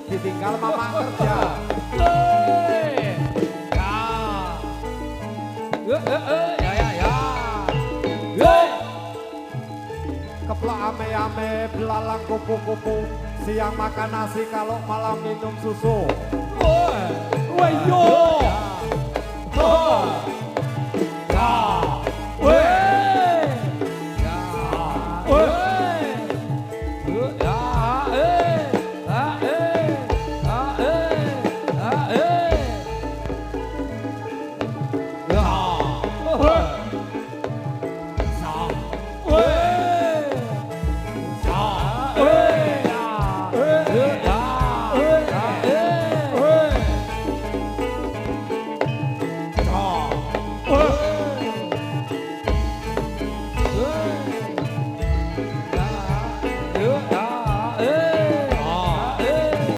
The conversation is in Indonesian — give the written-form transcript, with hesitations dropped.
ditinggal mama kerja. Ya. Keplok ame-ame belalang kupu-kupu, siang makan nasi kalau malam minum susu. Woi yo.